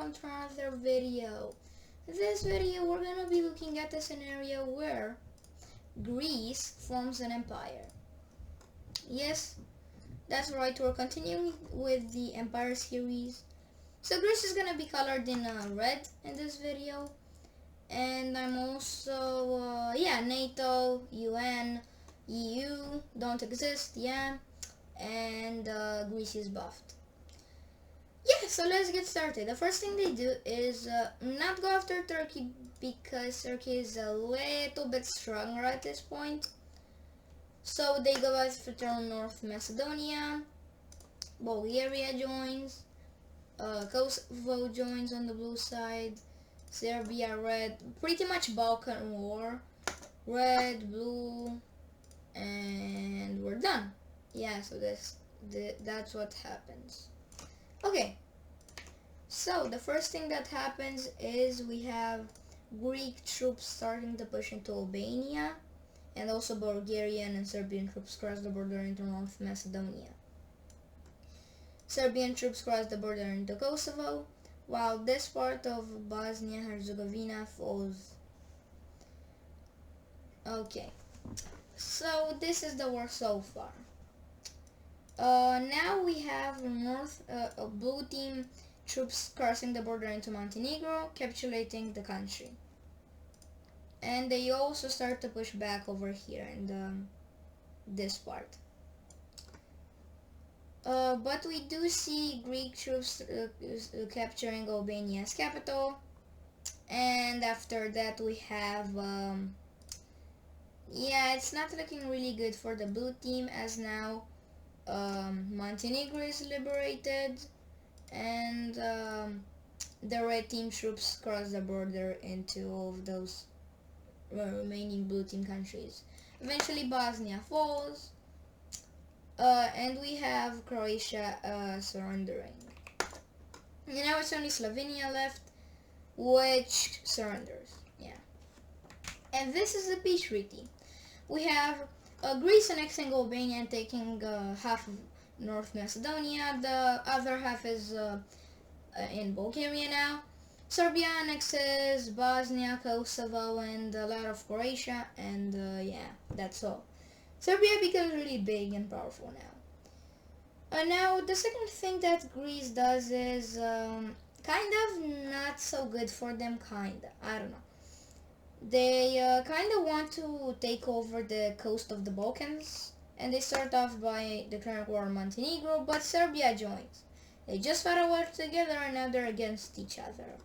welcome to another video. In this video we're gonna be looking at a scenario where Greece forms an empire. Yes, that's right, we're continuing with the empire series. So Greece is gonna be colored in red in this video. And I'm also, NATO, UN, EU, don't exist, yeah. And Greece is buffed. Yeah, so let's get started. The first thing they do is not go after Turkey because Turkey is a little bit stronger at this point. So they go after North Macedonia, Bulgaria joins, Kosovo joins on the blue side, Serbia red, pretty much Balkan War, red, blue, and we're done. Yeah, so that's what happens. Okay, so the first thing that happens is we have Greek troops starting to push into Albania, and also Bulgarian and Serbian troops cross the border into North Macedonia. Serbian troops cross the border into Kosovo, while this part of Bosnia-Herzegovina falls. Okay, so this is the war so far. Now we have blue team troops crossing the border into Montenegro, capitulating the country. And they also start to push back over here in this part. But we do see Greek troops capturing Albania's capital. And after that we have, it's not looking really good for the blue team, as now Montenegro is liberated, and the red team troops cross the border into all of those remaining blue team countries. Eventually Bosnia falls, and we have Croatia surrendering. And now it's only Slovenia left, which surrenders. Yeah. And this is the peace treaty. We have Greece annexing Albania and taking half of North Macedonia. The other half is in Bulgaria now. Serbia annexes Bosnia, Kosovo, and a lot of Croatia, and that's all. Serbia becomes really big and powerful now. Now, the second thing that Greece does is kind of not so good for them, I don't know. They kind of want to take over the coast of the Balkans, and they start off by declaring war on Montenegro, but Serbia joins. They just fought a war together and now they're against each other.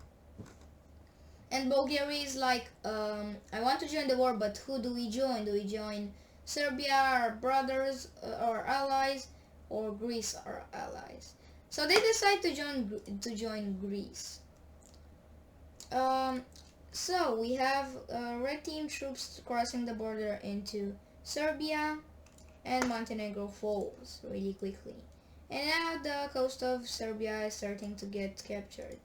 And Bulgaria is like, I want to join the war, but who do we join? Do we join Serbia, our brothers, our allies, or Greece, our allies? So they decide to join Greece. So we have red team troops crossing the border into Serbia, and Montenegro falls really quickly. And now the coast of Serbia is starting to get captured.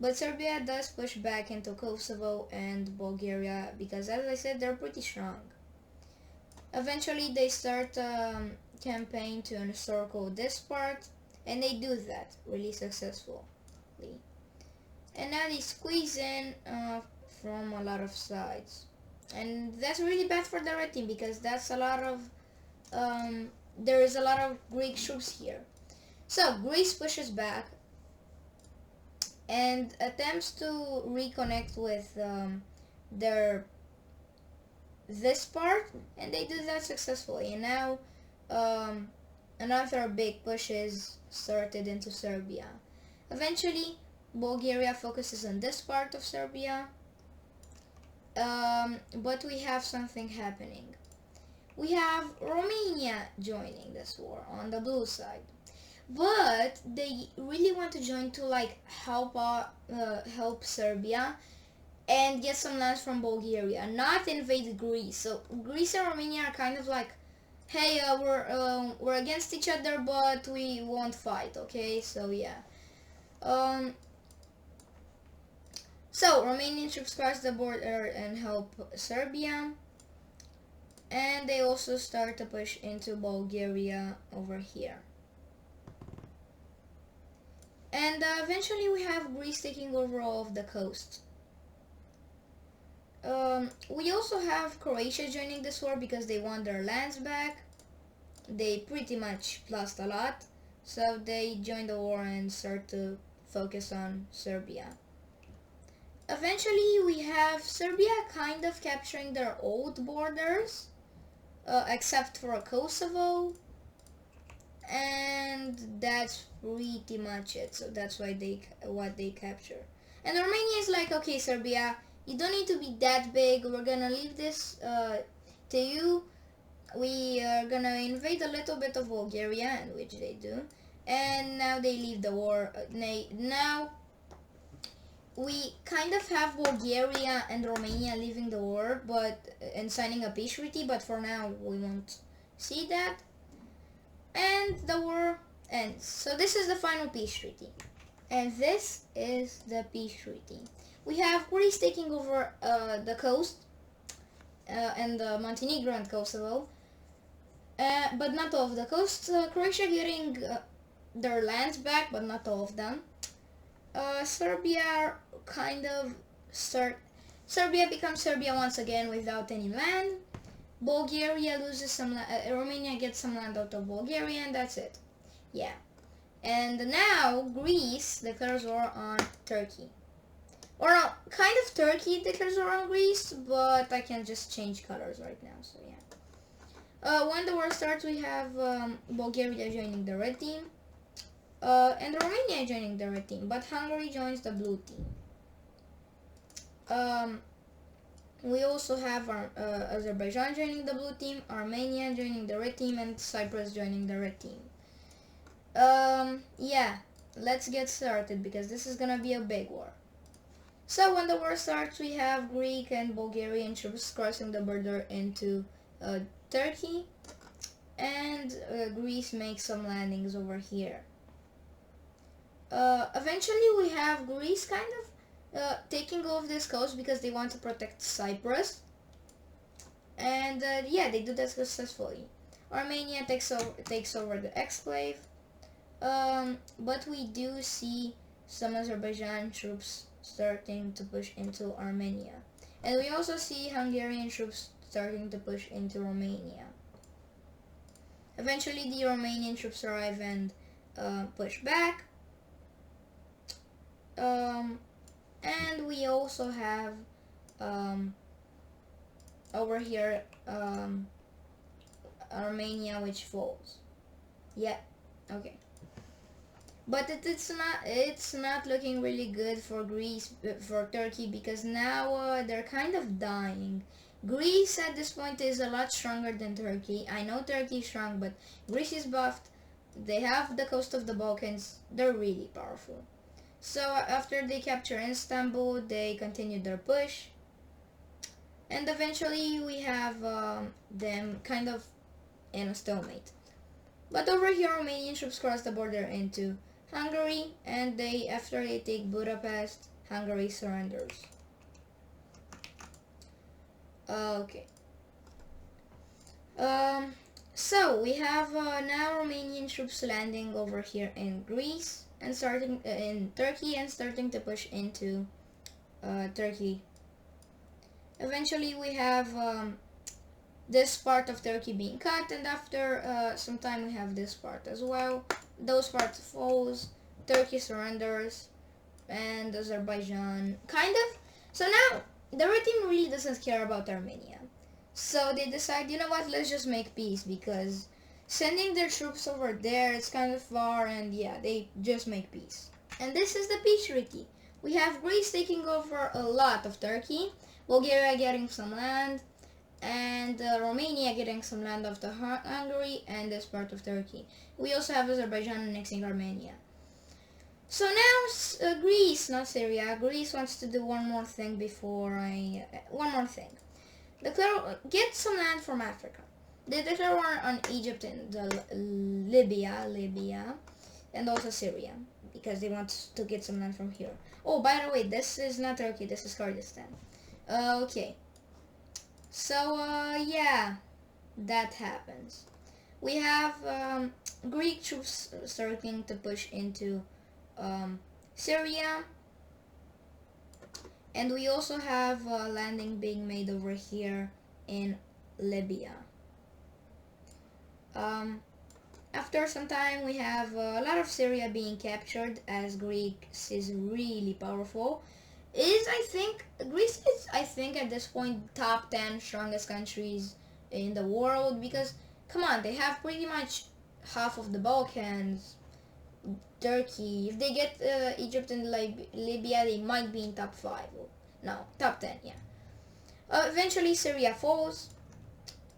But Serbia does push back into Kosovo and Bulgaria because, as I said, they're pretty strong. Eventually they start campaign to encircle this part, and they do that really successfully. And now they squeeze in from a lot of sides, and that's really bad for the red team because that's a lot of there is a lot of Greek troops here. So Greece pushes back and attempts to reconnect with this part, and they do that successfully. And now another big push is started into Serbia. Eventually Bulgaria focuses on this part of Serbia, but we have something happening. We have Romania joining this war on the blue side, but they really want to join to help Serbia and get some lands from Bulgaria, not invade Greece. So Greece and Romania are kind of like, hey, we're against each other, but we won't fight. Okay, so yeah. So Romanian troops cross the border and help Serbia, and they also start to push into Bulgaria over here. And eventually we have Greece taking over all of the coast. We also have Croatia joining this war because they want their lands back. They pretty much lost a lot, so they joined the war and start to focus on Serbia. Eventually we have Serbia kind of capturing their old borders, except for Kosovo, and that's pretty much it. So that's why what they capture. And Romania is like, okay, Serbia, you don't need to be that big. We're gonna leave this to you. We are gonna invade a little bit of Bulgaria, which they do, and now they leave the war. Now we kind of have Bulgaria and Romania leaving the war, and signing a peace treaty. But for now, we won't see that, and the war ends. So this is the final peace treaty, and this is the peace treaty. We have Greece taking over the coast, and Montenegro and Kosovo. But not all of the coast. Croatia getting their lands back, but not all of them. Serbia Serbia becomes Serbia once again without any land. Bulgaria loses some Romania gets some land out of Bulgaria, and that's it. Yeah. And now Greece declares war on Turkey. Or kind of Turkey declares war on Greece, but I can just change colors right now, so yeah. When the war starts, we have Bulgaria joining the red team, and Romania joining the red team, but Hungary joins the blue team. We also have Azerbaijan joining the blue team, Armenia joining the red team, and Cyprus joining the red team. Yeah, let's get started because this is gonna be a big war. So when the war starts, we have Greek and Bulgarian troops crossing the border into Turkey, and Greece makes some landings over here. Eventually we have Greece kind of taking off this coast because they want to protect Cyprus, and yeah, they do that successfully. Armenia takes over the exclave, but we do see some Azerbaijan troops starting to push into Armenia, and we also see Hungarian troops starting to push into Romania. Eventually the Romanian troops arrive and push back. And we also have over here Armenia, which falls. Yeah, okay. But it's not looking really good for for Turkey, because now they're kind of dying. Greece at this point is a lot stronger than Turkey. I know Turkey is strong, but Greece is buffed. They have the coast of the Balkans. They're really powerful. So after they capture Istanbul, they continue their push. And eventually we have them kind of in a stalemate. But over here, Romanian troops cross the border into Hungary, and after they take Budapest, Hungary surrenders. Okay. So we have now Romanian troops landing over here in Greece and starting in Turkey and starting to push into Turkey. Eventually we have this part of Turkey being cut, and after some time we have this part as well. Those parts falls, Turkey surrenders, and Azerbaijan kind of. So now the red team really doesn't care about Armenia. So they decide, you know what, let's just make peace, because sending their troops over there, it's kind of far, and yeah, they just make peace. And this is the peace treaty. We have Greece taking over a lot of Turkey, Bulgaria getting some land, and Romania getting some land of the Hungary and this part of Turkey. We also have Azerbaijan annexing Armenia. So now Greece, not Syria, Greece wants to do one more thing get some land from Africa. They declare war on Egypt and Libya, and also Syria, because they want to get some land from here. Oh, by the way, this is not Turkey, this is Kurdistan. Okay. So, yeah, that happens. We have Greek troops starting to push into Syria. And we also have a landing being made over here in Libya. After some time, we have a lot of Syria being captured, as Greece is really powerful. Greece is, I think, at this point, top 10 strongest countries in the world, because, come on, they have pretty much half of the Balkans, Turkey. If they get Egypt and Libya, they might be in top 5. No, top 10, yeah. Eventually, Syria falls.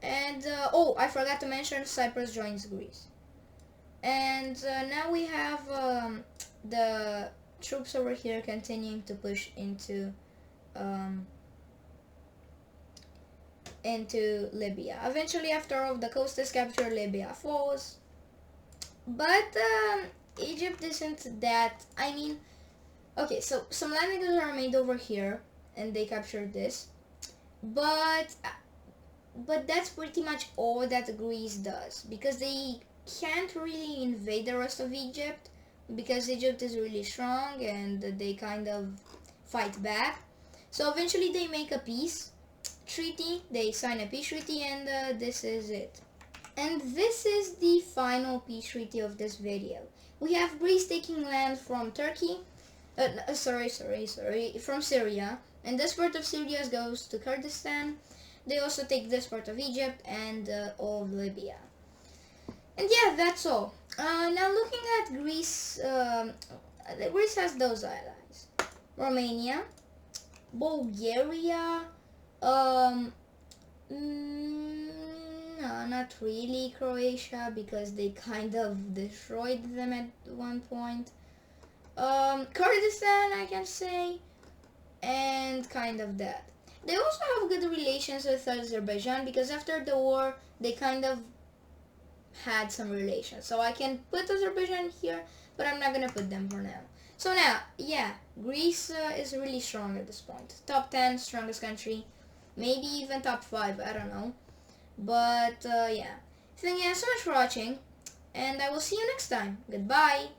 And, oh, I forgot to mention, Cyprus joins Greece. And now we have the troops over here continuing to push into Libya. Eventually, after all the coast is captured, Libya falls. But Egypt isn't that. I mean, okay, so some landings are made over here, and they captured this. But that's pretty much all that Greece does, because they can't really invade the rest of Egypt, because Egypt is really strong and they kind of fight back. So eventually they make a peace treaty, they sign a peace treaty, and this is it. And this is the final peace treaty of this video. We have Greece taking land from Turkey, from Syria, and this part of Syria goes to Kurdistan. They also take this part of Egypt and all of Libya. And yeah, that's all. Now looking at Greece, Greece has those allies. Romania, Bulgaria, no, not really Croatia, because they kind of destroyed them at one point. Kurdistan, I can say, and kind of that. They also have good relations with Azerbaijan, because after the war, they kind of had some relations. So I can put Azerbaijan here, but I'm not gonna put them for now. So now, yeah, Greece is really strong at this point. Top 10 strongest country, maybe even top 5, I don't know. But yeah, thank you so much for watching, and I will see you next time. Goodbye.